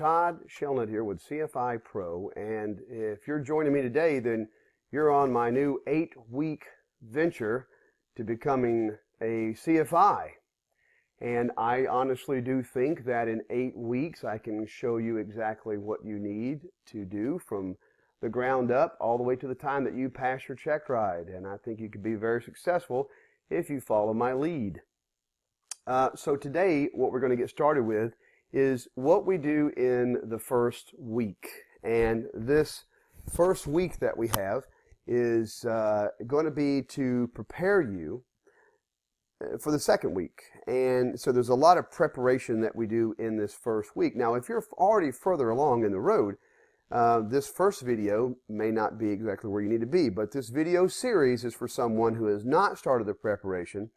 Todd Shellnut here with CFI Pro, and if you're joining me today, then you're on my new 8-week venture to becoming a CFI. And I honestly do think that in 8 weeks I can show you exactly what you need to do from the ground up all the way to the time that you pass your check ride. And I think you could be very successful if you follow my lead. So today what we're going to get started with is what we do in the first week. And this first week that we have is going to be to prepare you for the second week. And so there's a lot of preparation that we do in this first week. Now, if you're already further along in the road, this first video may not be exactly where you need to be, but this video series is for someone who has not started the preparation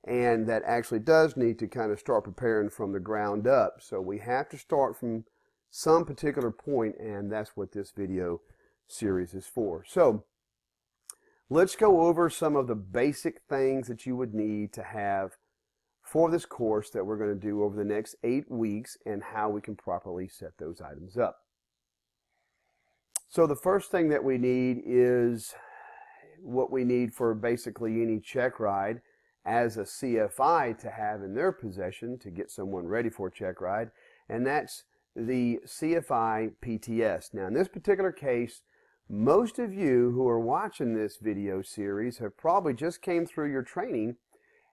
and that actually does need to kind of start preparing from the ground up. So we have to start from some particular point, and that's what this video series is for. So let's go over some of the basic things that you would need to have for this course that we're going to do over the next 8 weeks and how we can properly set those items up. So the first thing that we need is what we need for basically any check ride as a CFI to have in their possession to get someone ready for a check ride, and that's the CFI PTS. Now in this particular case, most of you who are watching this video series have probably just came through your training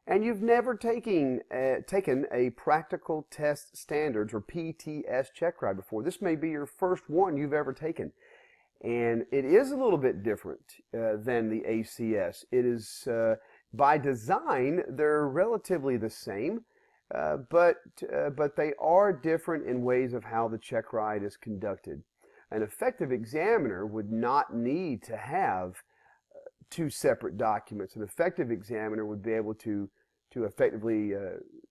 and you've never taken a practical test standards or PTS check ride before. This may be your first one you've ever taken. And it is a little bit different than the ACS. It is, by design, they're relatively the same, but they are different in ways of how the check ride is conducted. An effective examiner would not need to have two separate documents. An effective examiner would be able to effectively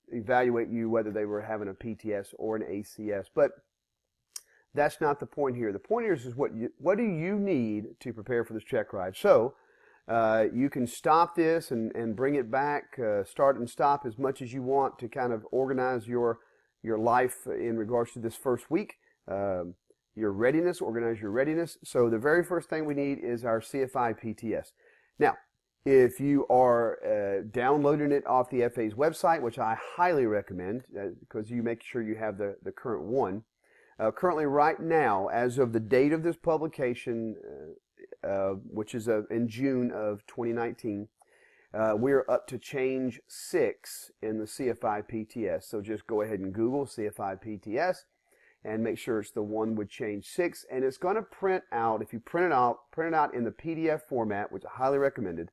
evaluate you whether they were having a PTS or an ACS. But that's not the point here. The point here is what do you need to prepare for this check ride? So you can stop this and bring it back, start and stop as much as you want to kind of organize your life in regards to this first week. Your readiness, organize your readiness. So the very first thing we need is our CFI PTS. Now, if you are downloading it off the FAA's website, which I highly recommend because you make sure you have the current one. Currently right now, as of the date of this publication, which is in June of 2019, we're up to change 6 in the CFI PTS. So just go ahead and Google CFI PTS and make sure it's the one with change 6. And it's going to print out, if you print it out in the PDF format, which I highly recommended,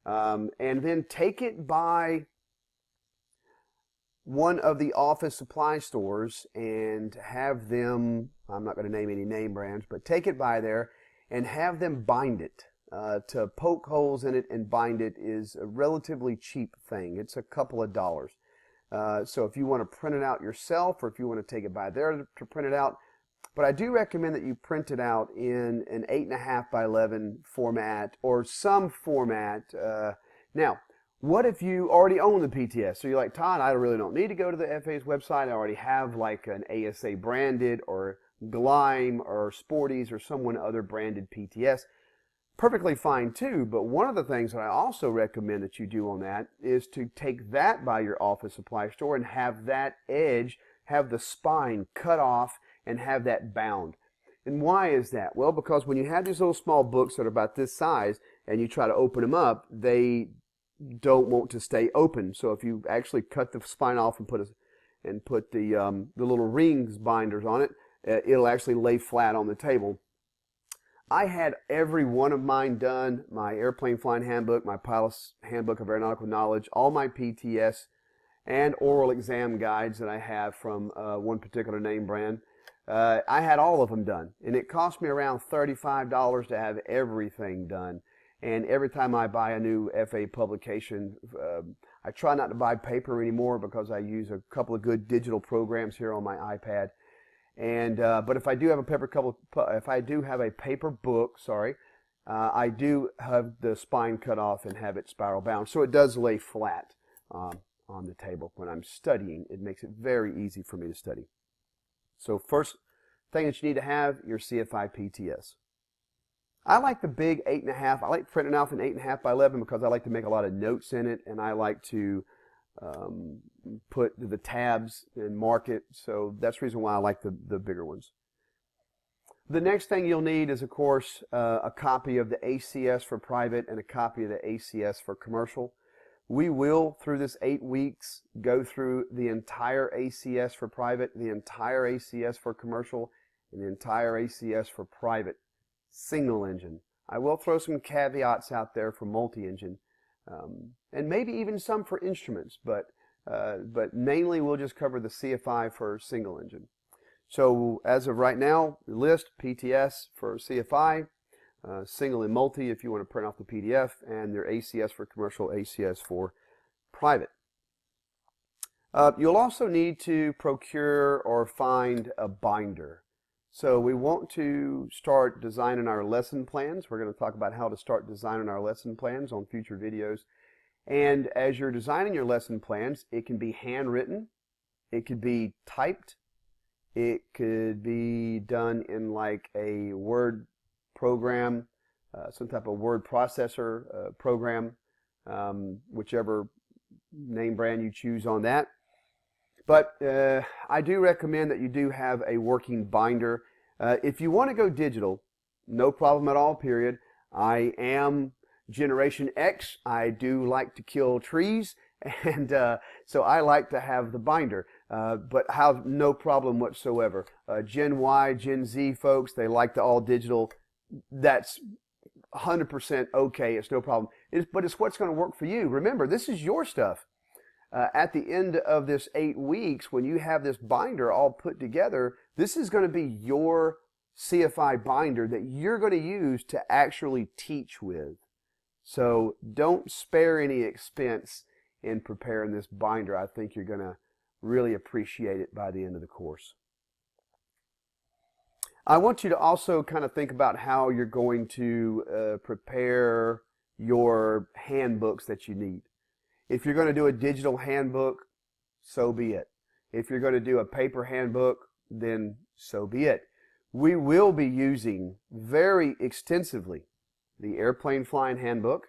and then take it by one of the office supply stores and have them, I'm not going to name any name brands, but take it by there and have them bind it. To poke holes in it and bind it is a relatively cheap thing. It's a couple of dollars. So if you want to print it out yourself or if you want to take it by there to print it out, but I do recommend that you print it out in an 8.5 by 11 format or some format. Now, what if you already own the PTS? So you're like, Todd, I really don't need to go to the FAA's website. I already have like an ASA branded or Gleim or Sporties or someone other branded PTS. Perfectly fine too, but one of the things that I also recommend that you do on that is to take that by your office supply store and have that edge, have the spine cut off and have that bound. And why is that? Well, because when you have these little small books that are about this size and you try to open them up, they don't want to stay open. So if you actually cut the spine off and put the little rings binders on it, it'll actually lay flat on the table. I had every one of mine done, my airplane flying handbook, my pilot's handbook of aeronautical knowledge, all my PTS and oral exam guides that I have from one particular name brand. I had all of them done, and it cost me around $35 to have everything done. And every time I buy a new FAA publication, I try not to buy paper anymore because I use a couple of good digital programs here on my iPad. And but if I do have a paper book, I do have the spine cut off and have it spiral bound, so it does lay flat on the table when I'm studying. It makes it very easy for me to study. So first thing that you need to have, your CFI PTS. I like the big 8.5. I like printing off an 8.5 by 11 because I like to make a lot of notes in it, and I like to put the tabs and mark it. So that's the reason why I like the bigger ones. The next thing you'll need is, of course, a copy of the ACS for private and a copy of the ACS for commercial. We will, through this 8 weeks, go through the entire ACS for private, the entire ACS for commercial, and the entire ACS for private single engine. I will throw some caveats out there for multi-engine, and maybe even some for instruments, but mainly we'll just cover the CFI for single engine. So as of right now, the list, PTS for CFI, single and multi if you want to print off the PDF, and their ACS for commercial, ACS for private. You'll also need to procure or find a binder. So we want to start designing our lesson plans. We're going to talk about how to start designing our lesson plans on future videos. And as you're designing your lesson plans, it can be handwritten, it could be typed, it could be done in like a Word program, some type of word processor program, whichever name brand you choose on that. But I do recommend that you do have a working binder. If you want to go digital, no problem at all, period. I am Generation X. I do like to kill trees, and so I like to have the binder. But have no problem whatsoever. Gen Y, Gen Z folks, they like the all digital. That's 100% okay. It's no problem. But it's what's going to work for you. Remember, this is your stuff. At the end of this 8 weeks, when you have this binder all put together, this is going to be your CFI binder that you're going to use to actually teach with. So don't spare any expense in preparing this binder. I think you're going to really appreciate it by the end of the course. I want you to also kind of think about how you're going to prepare your handbooks that you need. If you're going to do a digital handbook, so be it. If you're going to do a paper handbook, then so be it. We will be using very extensively the Airplane Flying Handbook.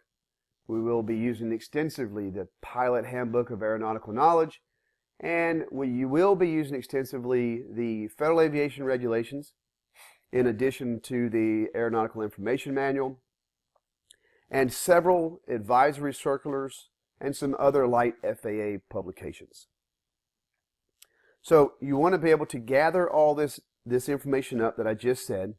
We will be using extensively the Pilot Handbook of Aeronautical Knowledge. And you will be using extensively the Federal Aviation Regulations, in addition to the Aeronautical Information Manual, and several advisory circulars, and some other light FAA publications. So you want to be able to gather all this information up that I just said,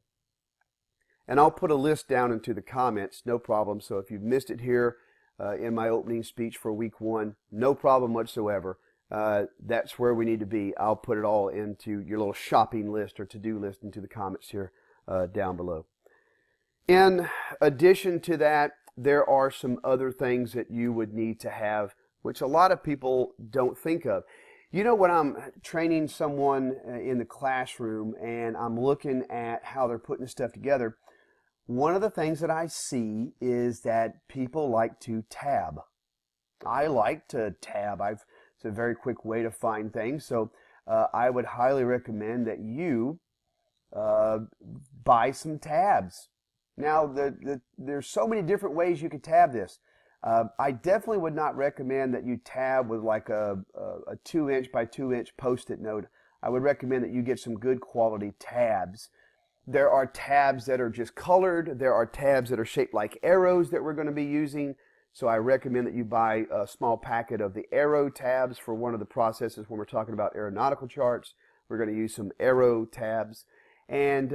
and I'll put a list down into the comments, no problem. So if you've missed it here in my opening speech for week 1, no problem whatsoever. That's where we need to be. I'll put it all into your little shopping list or to-do list into the comments here down below. In addition to that, there are some other things that you would need to have, which a lot of people don't think of. You know, when I'm training someone in the classroom and I'm looking at how they're putting stuff together, one of the things that I see is that people like to tab. I like to tab. It's a very quick way to find things. So I would highly recommend that you buy some tabs. Now, there's so many different ways you could tab this. I definitely would not recommend that you tab with like a 2-inch by 2-inch Post-it note. I would recommend that you get some good quality tabs. There are tabs that are just colored. There are tabs that are shaped like arrows that we're going to be using. So I recommend that you buy a small packet of the arrow tabs for one of the processes when we're talking about aeronautical charts. We're going to use some arrow tabs. And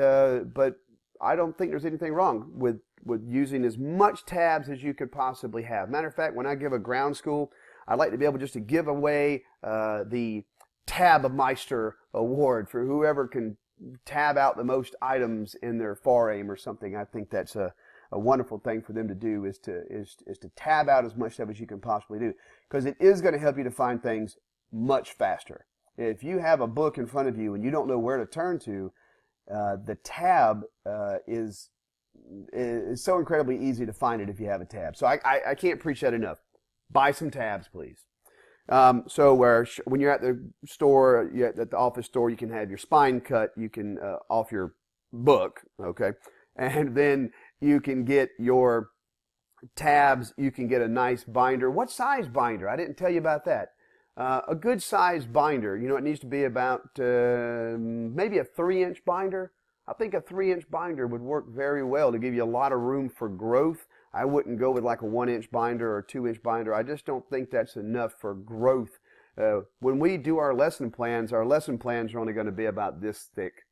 but I don't think there's anything wrong with using as much tabs as you could possibly have. Matter of fact, when I give a ground school, I like to be able just to give away the Tabmeister award for whoever can tab out the most items in their FAR-AIM or something. I think that's a wonderful thing for them to do is to tab out as much stuff as you can possibly do, because it is going to help you to find things much faster. If you have a book in front of you and you don't know where to turn to, the tab is so incredibly easy to find it if you have a tab. So I can't preach that enough. Buy some tabs, please. So when you're at the store, at the office store, you can have your spine cut, you can off your book, okay, and then you can get your tabs. You can get a nice binder. What size binder? I didn't tell you about that. A good size binder. You know, it needs to be about maybe a 3-inch binder. I think a 3-inch binder would work very well to give you a lot of room for growth. I wouldn't go with like a 1-inch binder or a 2-inch binder. I just don't think that's enough for growth. When we do our lesson plans are only going to be about this thick.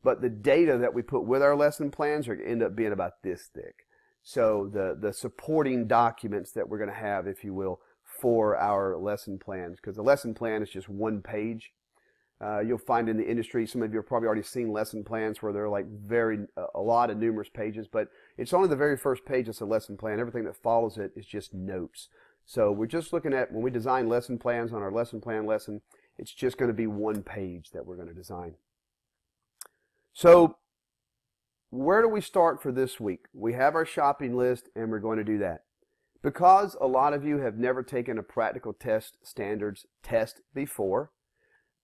But the data that we put with our lesson plans are going to end up being about this thick. So the supporting documents that we're going to have, if you will, for our lesson plans, because the lesson plan is just 1 page. You'll find in the industry, some of you have probably already seen lesson plans where they're like a lot of numerous pages, but it's only the very first page that's a lesson plan. Everything that follows it is just notes. So we're just looking at, when we design lesson plans on our lesson plan lesson, it's just going to be 1 page that we're going to design. So where do we start for this week? We have our shopping list, and we're going to do that. Because a lot of you have never taken a practical test standards test before,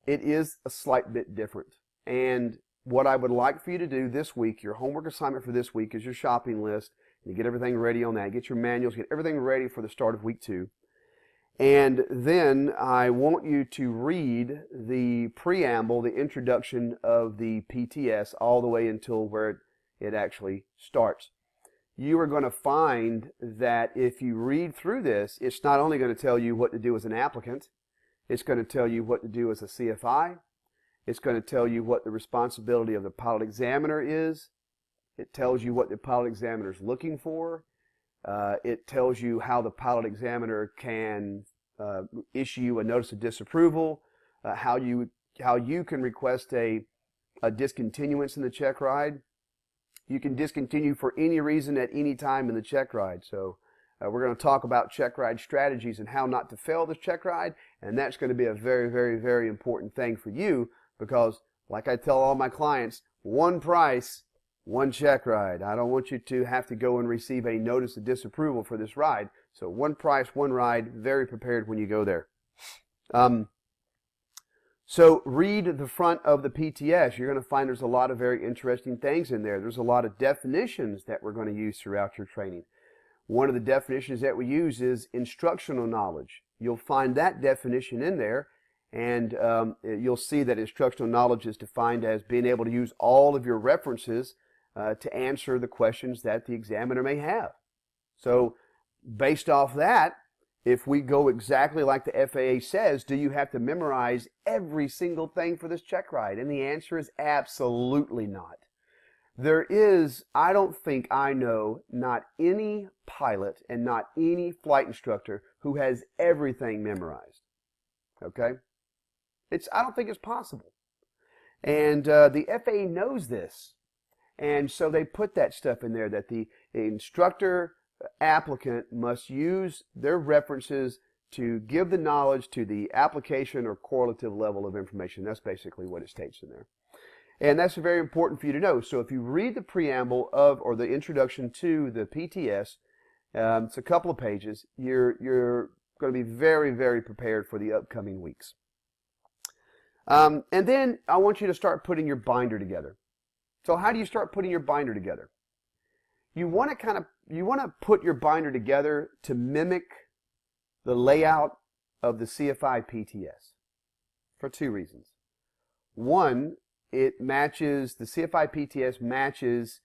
it is a slight bit different. And what I would like for you to do this week, your homework assignment for this week is your shopping list. You get everything ready on that. Get your manuals, get everything ready for the start of week 2. And then I want you to read the preamble, the introduction of the PTS, all the way until where it actually starts. You are going to find that if you read through this, it's not only going to tell you what to do as an applicant, it's going to tell you what to do as a CFI, it's going to tell you what the responsibility of the pilot examiner is, it tells you what the pilot examiner is looking for, it tells you how the pilot examiner can issue a notice of disapproval, how you can request a discontinuance in the check ride. You can discontinue for any reason at any time in the check ride. So we're going to talk about check ride strategies and how not to fail this check ride, and that's going to be a very, very, very important thing for you because, like I tell all my clients, 1 price, 1 check ride. I don't want you to have to go and receive a notice of disapproval for this ride. So 1 price, 1 ride, very prepared when you go there. So read the front of the PTS. You're going to find there's a lot of very interesting things in there. There's a lot of definitions that we're going to use throughout your training. One of the definitions that we use is instructional knowledge. You'll find that definition in there, and you'll see that instructional knowledge is defined as being able to use all of your references to answer the questions that the examiner may have. So based off that, if we go exactly like the FAA says, do you have to memorize every single thing for this check ride? And the answer is absolutely not. There is, I don't think I know, not any pilot and not any flight instructor who has everything memorized. Okay? I don't think it's possible. And the FAA knows this. And so they put that stuff in there that the instructor applicant must use their references to give the knowledge to the application or correlative level of information. That's basically what it states in there. And that's very important for you to know. So if you read the preamble of or the introduction to the PTS, it's a couple of pages, you're going to be very, very prepared for the upcoming weeks. And then I want you to start putting your binder together. So how do you start putting your binder together? You want to put your binder together to mimic the layout of the CFI PTS for 2 reasons. One, the CFI PTS matches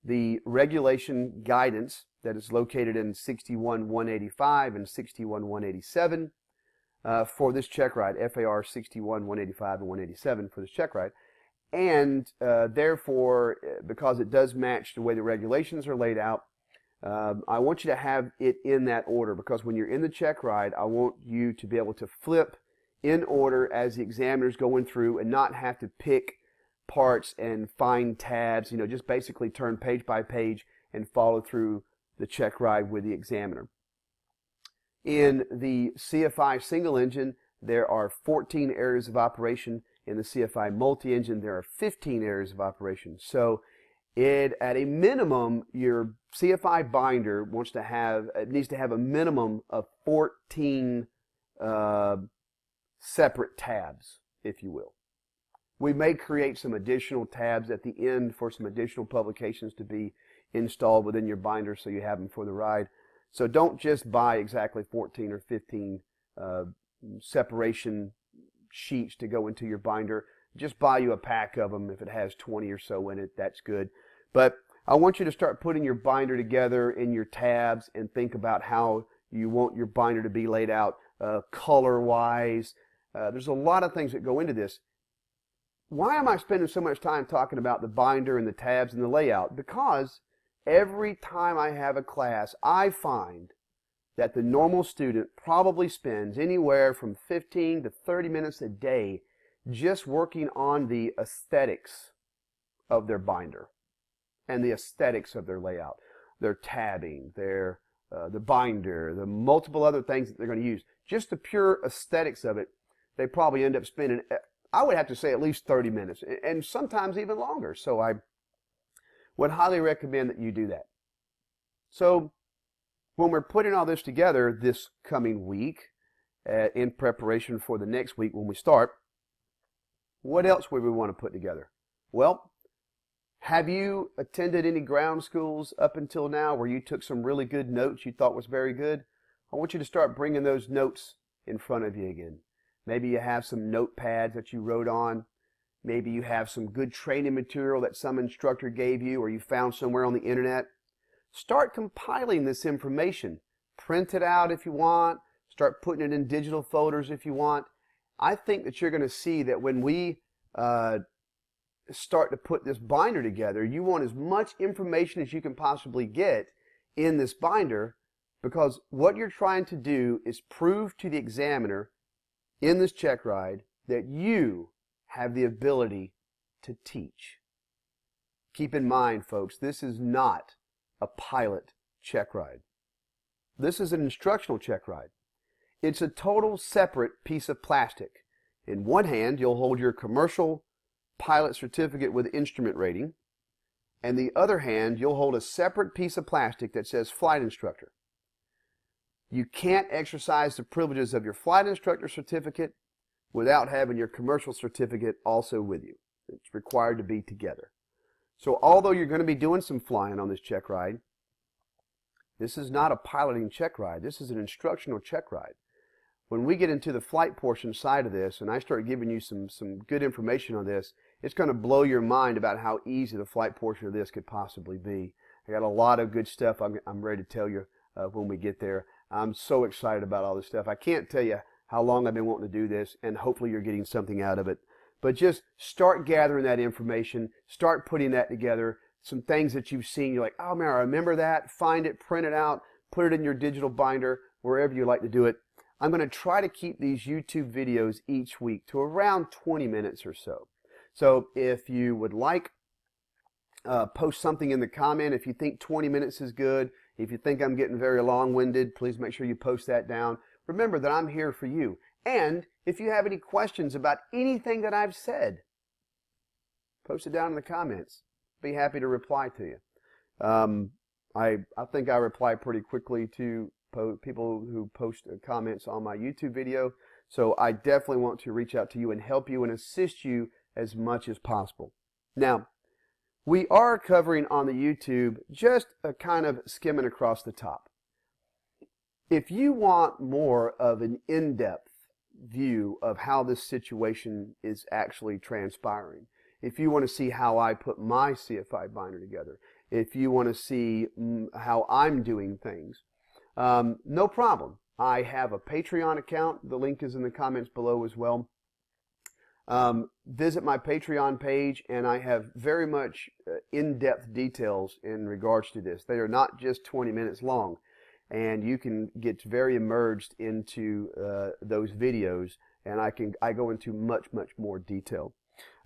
the regulation guidance that is located in 61-185 and 61-187 for this check ride, FAR 61-185 and 187 for this check ride. And therefore, because it does match the way the regulations are laid out, I want you to have it in that order, because when you're in the check ride, I want you to be able to flip in order as the examiner's going through and not have to pick parts and find tabs, just basically turn page by page and follow through the check ride with the examiner. In the CFI single engine, there are 14 areas of operation. In the CFI multi-engine, there are 15 areas of operation. So at a minimum, your CFI binder needs to have a minimum of 14 separate tabs, if you will. We may create some additional tabs at the end for some additional publications to be installed within your binder so you have them for the ride. So don't just buy exactly 14 or 15 separation sheets to go into your binder. Just buy you a pack of them. If it has 20 or so in it, that's good. But I want you to start putting your binder together in your tabs and think about how you want your binder to be laid out color-wise. There's a lot of things that go into this. Why am I spending so much time talking about the binder and the tabs and the layout? Because every time I have a class, I find that the normal student probably spends anywhere from 15 to 30 minutes a day just working on the aesthetics of their binder and the aesthetics of their layout, their tabbing, the binder, the multiple other things that they're going to use. Just the pure aesthetics of it, they probably end up spending, I would have to say, at least 30 minutes, and sometimes even longer. So I would highly recommend that you do that. So when we're putting all this together this coming week, in preparation for the next week when we start, what else would we want to put together? Well, have you attended any ground schools up until now where you took some really good notes you thought was very good? I want you to start bringing those notes in front of you again. Maybe you have some notepads that you wrote on. Maybe you have some good training material that some instructor gave you or you found somewhere on the internet. Start compiling this information. Print it out if you want. Start putting it in digital folders if you want. I think that you're going to see that when we start to put this binder together, you want as much information as you can possibly get in this binder, because what you're trying to do is prove to the examiner in this check ride that you have the ability to teach. Keep in mind, folks, this is not a pilot check ride. This is an instructional check ride. It's a total separate piece of plastic. In one hand, you'll hold your commercial pilot certificate with instrument rating, and the other hand, you'll hold a separate piece of plastic that says flight instructor. You can't exercise the privileges of your flight instructor certificate without having your commercial certificate also with you. It's required to be together. So although you're going to be doing some flying on this check ride, this is not a piloting check ride. This is an instructional check ride. When we get into the flight portion side of this, and I start giving you some good information on this, it's going to blow your mind about how easy the flight portion of this could possibly be. I got a lot of good stuff I'm ready to tell you when we get there. I'm so excited about all this stuff. I can't tell you how long I've been wanting to do this, and hopefully you're getting something out of it. But just start gathering that information, start putting that together, some things that you've seen, you're like, oh man, I remember that, find it, print it out, put it in your digital binder, wherever you like to do it. I'm going to try to keep these YouTube videos each week to around 20 minutes or so. So if you would like, post something in the comment. If you think 20 minutes is good, if you think I'm getting very long-winded, please make sure you post that down. Remember that I'm here for you. And if you have any questions about anything that I've said, post it down in the comments. Be happy to reply to you. I think I reply pretty quickly to people who post comments on my YouTube video. So I definitely want to reach out to you and help you and assist you as much as possible. Now, we are covering on the YouTube just a kind of skimming across the top. If you want more of an in-depth view of how this situation is actually transpiring, if you want to see how I put my CFI binder together, if you want to see how I'm doing things, no problem. I have a Patreon account. The link is in the comments below as well. Visit my Patreon page, and I have very much in-depth details in regards to this. They are not just 20 minutes long, and you can get very immersed into those videos, and I go into much more detail.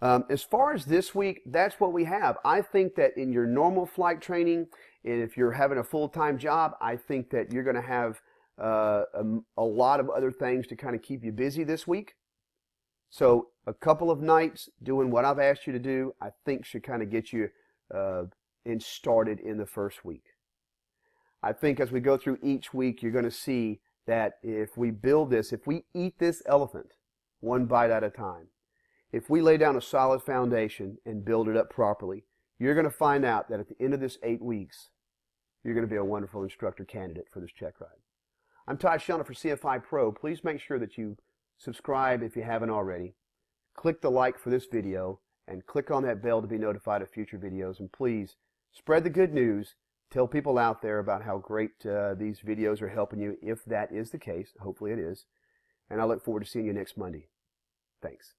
As far as this week, that's what we have. I think that in your normal flight training, and if you're having a full-time job, I think that you're going to have a lot of other things to kind of keep you busy this week. So a couple of nights doing what I've asked you to do, I think should kind of get you started in the first week. I think as we go through each week, you're going to see that if we build this, if we eat this elephant one bite at a time, if we lay down a solid foundation and build it up properly, you're going to find out that at the end of this 8 weeks, you're going to be a wonderful instructor candidate for this check ride. I'm Todd Shelton for CFI Pro. Please make sure that you subscribe if you haven't already. Click the like for this video and click on that bell to be notified of future videos. And please spread the good news. Tell people out there about how great these videos are helping you, if that is the case. Hopefully it is. And I look forward to seeing you next Monday. Thanks.